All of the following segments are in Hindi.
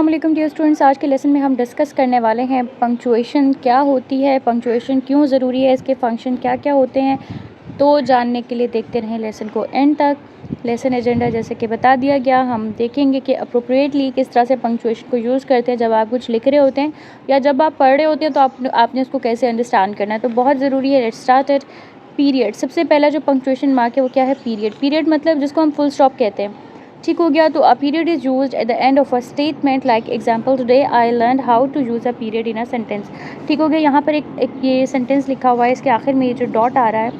वालेकुम डियर स्टूडेंट्स। आज के लेसन में हम डिस्कस करने वाले हैं पंक्चुएशन क्या होती है, पंक्चुएशन क्यों ज़रूरी है, इसके फंक्शन क्या क्या होते हैं। तो जानने के लिए देखते रहें लेसन को एंड तक। लेसन एजेंडा जैसे कि बता दिया गया, हम देखेंगे कि अप्रोप्रिएटली किस तरह से पंक्चुएशन को यूज़ करते हैं जब आप कुछ लिख रहे होते हैं या जब आप पढ़ रहे होते हैं, तो आपने उसको कैसे अंडरस्टैंड करना है। तो बहुत ज़रूरी है। Let's start it. पीरियड, सबसे पहला जो पंक्चुएशन मार्क है वो क्या है? पीरियड। पीरियड मतलब जिसको हम फुल स्टॉप कहते हैं, ठीक हो गया। तो a period is used at the end of a statement like example, today I learn how to use a period in a sentence. ठीक हो गया। यहाँ पर एक ये सेंटेंस लिखा हुआ है, इसके आखिर में ये जो डॉट आ रहा है,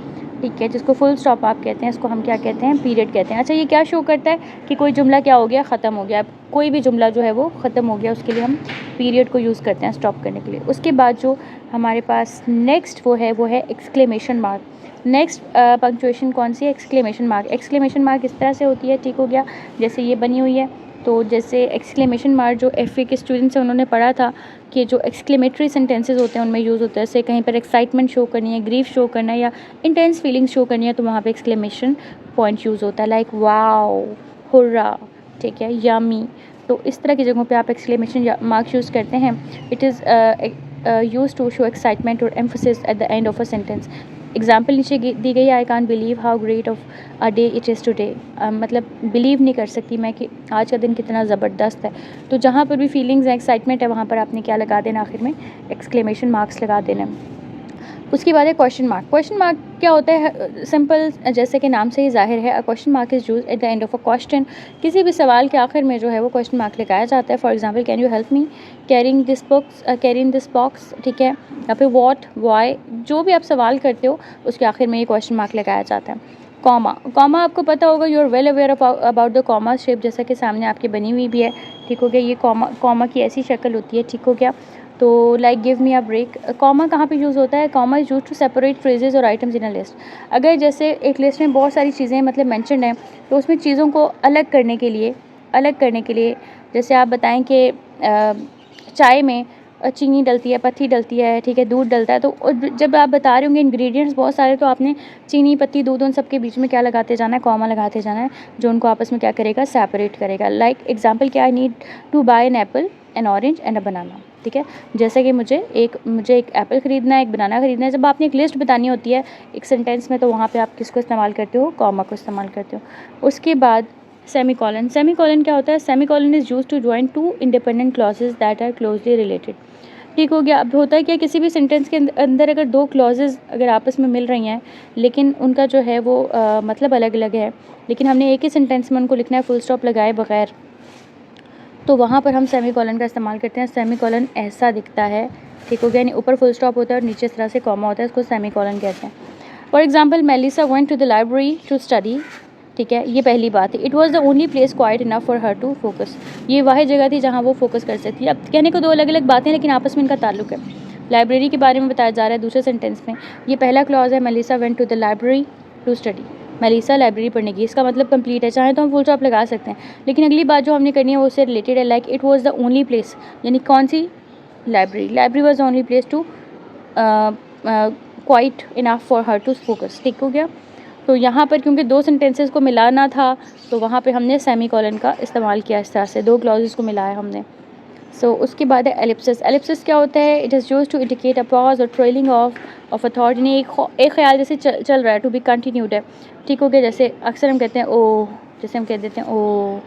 ठीक है, जिसको फुल स्टॉप आप कहते हैं, इसको हम क्या कहते हैं? पीरियड कहते हैं। अच्छा, ये क्या शो करता है कि कोई जुमला क्या हो गया? ख़त्म हो गया। कोई भी जुमला जो है वो ख़त्म हो गया, उसके लिए हम पीरियड को यूज़ करते हैं स्टॉप करने के लिए। उसके बाद जो हमारे पास नेक्स्ट वो है एक्सक्लेमेशन मार्क। नेक्स्ट पंक्चुएशन कौन सी है? Exclamation mark. एक्सक्लेमेशन मार्क इस तरह से होती है, ठीक हो गया, जैसे ये बनी हुई है। तो जैसे एक्सक्लेमेशन मार्क जो एफए के स्टूडेंट्स हैं उन्होंने पढ़ा था कि जो एक्सक्लेमेटरी सेंटेंसेस होते हैं उनमें यूज़ होता है। जैसे कहीं पर एक्साइटमेंट शो करनी है, ग्रीफ शो करना है या इंटेंस फीलिंग्स शो करनी है, तो वहाँ पे एक्सक्लेमेशन पॉइंट यूज़ होता है, लाइक वाओ, हुर्रा, ठीक है, यामी। तो इस तरह की जगहों पे आप एक्सक्लेमेशन मार्क्स यूज़ करते हैं। It is use to show excitement और emphasis at the end of a sentence. Example नीचे दी गई है, I can't believe how great of a day it is today. मतलब बिलीव नहीं कर सकती मैं कि आज का दिन कितना ज़बरदस्त है। तो जहाँ पर भी फीलिंग्स हैं, एक्साइटमेंट है, वहाँ पर आपने क्या लगा देना? आखिर में एक्सक्लेमेशन मार्क्स लगा देना। उसके बाद है क्वेश्चन मार्क। क्वेश्चन मार्क क्या होता है? सिंपल, जैसे कि नाम से ही जाहिर है, a question mark is used at the end of a question. किसी भी सवाल के आखिर में जो है वो क्वेश्चन मार्क लगाया जाता है। For example, can you help me carrying this box, ठीक है, या फिर व्हाट, व्हाई, जो भी आप सवाल करते हो उसके आखिर में ये क्वेश्चन मार्क लगाया जाता है। कॉमा, कॉमा आपको पता होगा, you are well aware about the comma shape, जैसा कि सामने आपकी बनी हुई भी है, ठीक हो गया। ये कॉमा की ऐसी शक्ल होती है, ठीक हो गया। तो like give me a break. Comma कहाँ पे यूज़ होता है? Comma is use to separate phrases or items in a list. अगर जैसे एक लिस्ट में बहुत सारी चीज़ें मतलब मेंशन्ड हैं, तो उसमें चीज़ों को अलग करने के लिए जैसे आप बताएं कि चाय में चीनी डलती है, पत्ती डलती है, ठीक है, दूध डलता है। तो जब आप बता रहे होंगे इंग्रेडिएंट्स बहुत सारे, तो आपने चीनी, पत्ती, दूध, उन सबके बीच में क्या लगाते जाना है? कॉमा लगाते जाना है, जो उनको आपस में क्या करेगा? सेपरेट करेगा। लाइक एग्जाम्पल क्या? I need to buy an apple, an orange and a banana, ठीक है। जैसे कि मुझे एक एप्पल ख़रीदना है, एक बनाना ख़रीदना है। जब आपने एक लिस्ट बतानी होती है एक सेंटेंस में, तो वहाँ पे आप किसको इस्तेमाल करते हो? कॉमा को इस्तेमाल करते हो। उसके बाद सेमीकोलन। सेमीकोलन क्या होता है? Semicolon is used to join two independent clauses that are closely related, ठीक हो गया। अब होता है क्या, किसी भी सेंटेंस के अंदर अगर दो क्लॉजेज अगर आपस में मिल रही हैं, लेकिन उनका जो है वो मतलब अलग अलग है, लेकिन हमने एक ही सेंटेंस में उनको लिखना है फुल स्टॉप लगाए बगैर, तो वहाँ पर हम सेमीकोलन का इस्तेमाल करते हैं। सेमीकोलन ऐसा दिखता है, ठीक हो गया, यानी ऊपर फुल स्टॉप होता है और नीचे इस तरह से कॉमा होता है, इसको सेमीकोलन कहते हैं। For example, Melissa went to the library to study, ठीक है, ये पहली बात है। It was the only place quiet enough for her to focus. ये वह जगह थी जहाँ वो फोकस कर सकती है। अब कहने को दो अलग अलग बातें, लेकिन आपस में इनका ताल्लुक है। लाइब्रेरी के बारे में बताया जा रहा है दूसरे सेंटेंस में। ये पहला क्लॉज है, Melissa went to the library to study. Melissa library पढ़ने की, इसका मतलब कंप्लीट है। चाहे तो हम फुल स्टॉप लगा सकते हैं, लेकिन अगली बात जो हमने करनी है वो उससे रिलेटेड है। Like it was the only place, यानी कौन सी? Library. Library was the only place to quiet enough for her to focus, ठीक हो गया। तो यहाँ पर क्योंकि दो सेंटेंसेस को मिलाना था, तो वहाँ पे हमने सेमीकोलन का इस्तेमाल किया। इस तरह से दो क्लॉजेस को मिलाया हमने। उसके बाद है एलिप्सिस। एलिप्सिस क्या होता है? It is used to indicate a pause or trailing off a thought, यानी एक ख्याल जैसे चल रहा है, टू बी कंटिन्यूड है, ठीक हो गया। जैसे अक्सर हम कहते हैं ओ, जैसे हम कह देते हैं ओ,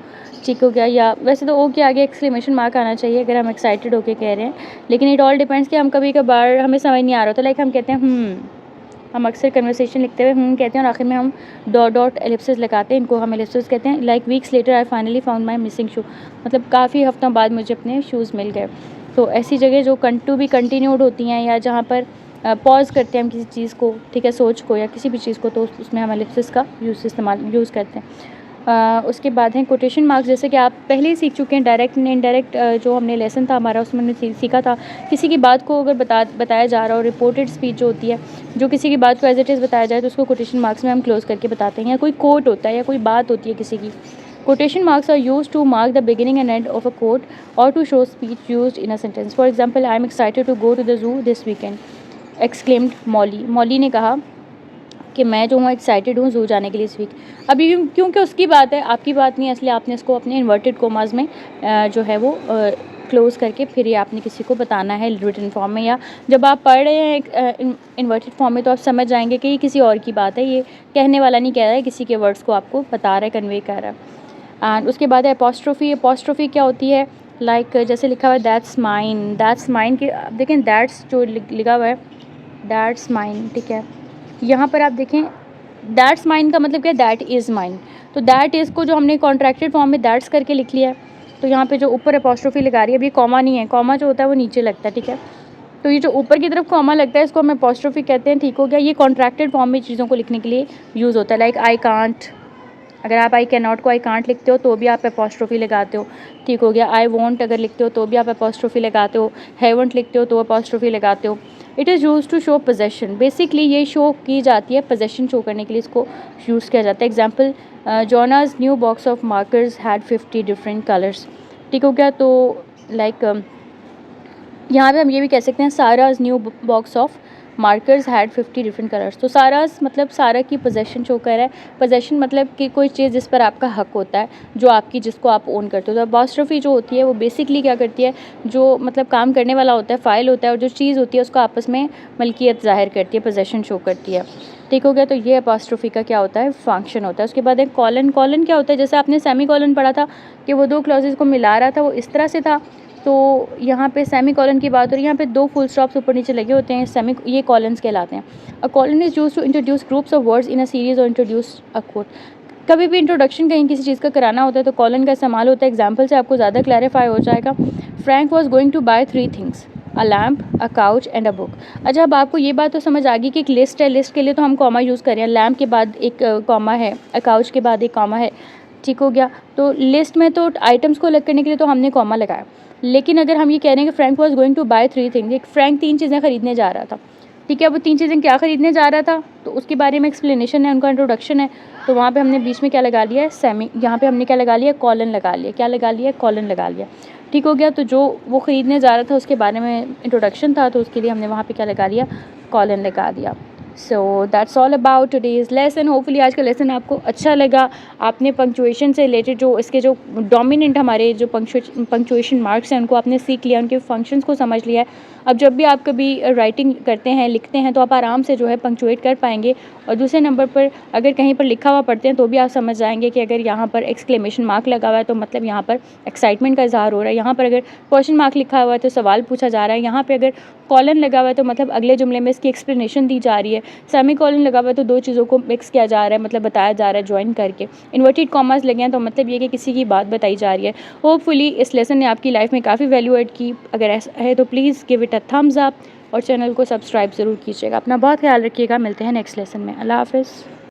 ठीक हो गया। या वैसे तो ओ के आगे एक्सक्लेमेशन मार्क आना चाहिए अगर हम एक्साइटेड होकर कह रहे हैं, लेकिन इट ऑल डिपेंड्स कि हम कभी कभार हमें समझ नहीं आ रहा, तो लाइक हम कहते हैं हम अक्सर कन्वर्सेशन लिखते हुए कहते हैं और आखिर में हम डॉट एलिप्सिस लगाते हैं, इनको हम एलिप्सिस कहते हैं। Like weeks later I finally found my missing shoe, मतलब काफ़ी हफ्तों बाद मुझे अपने शूज़ मिल गए। तो ऐसी जगह जो टू बी कंटिन्यूड होती हैं, या जहाँ पर पॉज करते हैं हम किसी चीज़ को, ठीक है, सोच को या किसी भी चीज़ को, तो उसमें हम एलिप्सिस का यूज़ करते हैं। उसके बाद हैं कोटेशन मार्क्स। जैसे कि आप पहले ही सीख चुके हैं, डायरेक्ट एंड इनडायरेक्ट जो हमने लेसन था हमारा, उसमें हमने सीखा था किसी की बात को अगर बताया जा रहा हो, रिपोर्टेड स्पीच जो होती है, जो किसी की बात को एज इट इज़ बताया जाए, तो उसको कोटेशन मार्क्स में हम क्लोज करके बताते हैं। या कोई कोट होता है या कोई बात होती है किसी की, quotation marks are used to mark the beginning and end of a quote और to show speech used in a sentence. For example, I am excited to go to the zoo this weekend, exclaimed Molly. Molly ने कहा कि मैं जो हूँ एक्साइटेड हूँ ज़ू जाने के लिए इस वीक। अभी क्योंकि उसकी बात है, आपकी बात नहीं है, इसलिए आपने इसको अपने इन्वर्टेड कोमास में जो है वो क्लोज़ करके फिर ये आपने किसी को बताना है रिटन फॉर्म में, या जब आप पढ़ रहे हैं इन्वर्टेड फॉर्म में तो आप समझ जाएंगे कि ये किसी और की बात है, ये कहने वाला नहीं कह रहा है, किसी के वर्ड्स को आपको बता रहा है, कन्वे कर रहा है। एंड उसके बाद है अपॉस्ट्रोफी। अपॉस्ट्रोफी क्या होती है? लाइक जैसे लिखा हुआ है दैट्स माइन के, आप देखें दैट्स जो लिखा हुआ है दैट्स माइन, ठीक है। यहाँ पर आप देखें दैट्स माइन का मतलब क्या है? That is mine. तो दैट इज़ को जो हमने कॉन्ट्रैक्टेड फॉर्म में दैट्स करके लिख लिया है, तो यहाँ पे जो ऊपर अपॉस्ट्रोफी लगा रही है, अभी कॉमा नहीं है, कॉमा जो होता है वो नीचे लगता है, ठीक है। तो ये जो ऊपर की तरफ कॉमा लगता है इसको हम अपॉस्ट्रोफी कहते हैं, ठीक हो गया। ये कॉन्ट्रैक्टेड फॉर्म में चीज़ों को लिखने के लिए यूज़ होता है। लाइक आई कांट, अगर आप आई कैन नॉट को आई कांट लिखते हो तो भी आप अपॉस्ट्रोफी लगाते हो, ठीक हो गया। आई वॉन्ट अगर लिखते हो तो भी आप अपॉस्ट्रोफी लगाते हो, हैवंट लिखते हो तो अपॉस्ट्रोफी लगाते हो। It is use to show possession, basically ये शो की जाती है पोजेशन शो करने के लिए इसको यूज़ किया जाता है। Example, Jonah's new box of markers had 50 different colours, ठीक हो गया। तो लाइक यहाँ पे हम ये भी कह सकते हैं Sarah's new box of markers had 50 different colours. तो साराज मतलब सारा की पोजेशन शो कर रहा है। पोजेशन मतलब कि कोई चीज़ जिस पर आपका हक होता है, जो आपकी, जिसको आप ओन करते हो। तो अपॉस्ट्रोफी जो होती है वो बेसिकली क्या करती है, जो मतलब काम करने वाला होता है, फ़ाइल होता है, और जो चीज़ होती है उसको आपस में मलकियत ज़ाहिर करती है, पोजेशन शो करती है, ठीक हो गया। तो ये अपॉस्ट्रोफी का क्या होता है? फंक्शन होता है। उसके बाद एक कॉलन। कॉलन क्या होता है? जैसे आपने सेमी कॉलन पढ़ा था कि वो दो क्लॉजेज को मिला रहा था, वो इस तरह से था। तो यहाँ पे सेमी कॉलन की बात हो रही है, यहाँ पे दो फुल स्टॉप्स ऊपर नीचे लगे होते हैं, ये कॉलन्स कहलाते हैं। A colon is used to introduce groups of words in a series और इंट्रोड्यूस अ कोट। कभी भी इंट्रोडक्शन कहीं किसी चीज़ का कराना होता है तो कॉलन का इस्तेमाल होता है। एग्जाम्पल से आपको ज़्यादा क्लैरिफाई हो जाएगा। Frank was going to buy 3 things, a lamp, a couch and a book. अच्छा, अब आपको ये बात तो समझ आ गई कि एक लिस्ट है, लिस्ट के लिए तो हम कॉमा यूज़ करें, लैम्प के बाद एक कॉमा है, अ काउच के बाद एक कॉमा है, ठीक हो गया। तो लिस्ट में तो आइटम्स को अलग करने के लिए तो हमने कॉमा लगाया। लेकिन अगर हम ये कह रहे हैं कि Frank was going to buy 3 things, एक फ्रैंक 3 चीज़ें खरीदने जा रहा था, ठीक है। वो 3 चीज़ें क्या खरीदने जा रहा था तो उसके बारे में एक्सप्लेनेशन है, उनका इंट्रोडक्शन है। तो वहाँ पे हमने बीच में क्या लगा लिया है? सेमी। यहाँ पे हमने क्या लगा लिया? कॉलन लगा लिया। क्या लगा लिया? कॉलन लगा लिया, ठीक हो गया। तो जो वो ख़रीदने जा रहा था उसके बारे में इंट्रोडक्शन था, तो उसके लिए हमने वहाँ पे क्या लगा लिया? कॉलन लगा दिया। So that's all about today's lesson. Hopefully आज का लेसन आपको अच्छा लगा। आपने पंक्चुएशन से रिलेटेड जो इसके जो डोमिनेंट हमारे जो पंक्चुएशन मार्क्स हैं उनको आपने सीख लिया, उनके फंक्शंस को समझ लिया है। अब जब भी आप कभी राइटिंग करते हैं, लिखते हैं, तो आप आराम से जो है पंक्चुएट कर पाएंगे। और दूसरे नंबर पर अगर कहीं पर लिखा हुआ पढ़ते हैं तो भी आप समझ जाएंगे कि अगर यहाँ पर एक्सक्लेमेशन मार्क लगा हुआ है तो मतलब यहाँ पर एक्साइटमेंट का इजहार हो रहा है। यहाँ पर अगर क्वेश्चन मार्क लिखा हुआ है तो सवाल पूछा जा रहा है। यहाँ पर अगर कॉलन लगा हुआ है तो मतलब अगले जुमले में इसकी एक्सप्लेनेशन दी जा रही है। सेमी कॉलन लगा हुआ है तो दो चीज़ों को मिक्स किया जा रहा है, मतलब बताया जा रहा है ज्वाइन करके। इन्वर्टेड कॉमास लगे हैं तो मतलब ये कि किसी की बात बताई जा रही है। होपफुली इस लेसन ने आपकी लाइफ में काफ़ी वैल्यू ऐड की। अगर ऐसा है तो please give it a thumbs up और चैनल को सब्सक्राइब ज़रूर कीजिएगा। अपना बहुत ख्याल रखिएगा। मिलते हैं नेक्स्ट लेसन में। अल्लाह हाफ़िज़।